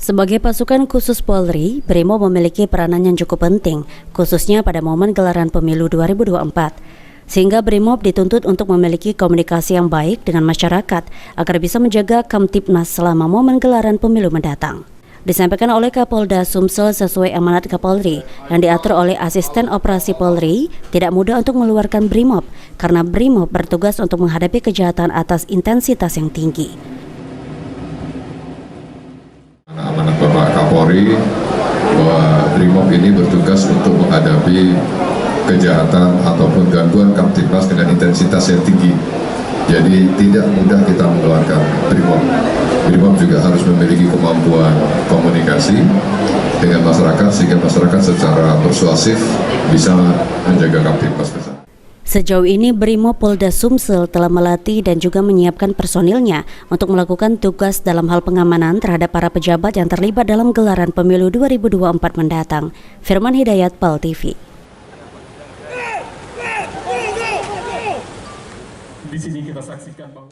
Sebagai pasukan khusus Polri, Brimob memiliki peranan yang cukup penting, khususnya pada momen gelaran pemilu 2024. Sehingga Brimob dituntut untuk memiliki komunikasi yang baik dengan masyarakat agar bisa menjaga Kamtibnas selama momen gelaran pemilu mendatang. Disampaikan oleh Kapolda Sumsel sesuai amanat Kapolri yang diatur oleh Asisten Operasi Polri, tidak mudah untuk mengeluarkan Brimob karena Brimob bertugas untuk menghadapi kejahatan atas intensitas yang tinggi. Amanat Bapak Kapolri bahwa Brimob ini bertugas untuk menghadapi kejahatan ataupun gangguan Kamtibnas dengan intensitas yang tinggi. Jadi tidak mudah kita mengeluarkan Brimob. Brimob juga harus memiliki kemampuan komunikasi dengan masyarakat sehingga masyarakat secara persuasif bisa menjaga Kamtibnas. Sejauh ini Brimob Polda Sumsel telah melatih dan juga menyiapkan personilnya untuk melakukan tugas dalam hal pengamanan terhadap para pejabat yang terlibat dalam gelaran pemilu 2024 mendatang. Firman Hidayat, PAL TV. Di sini kita saksikan bahwa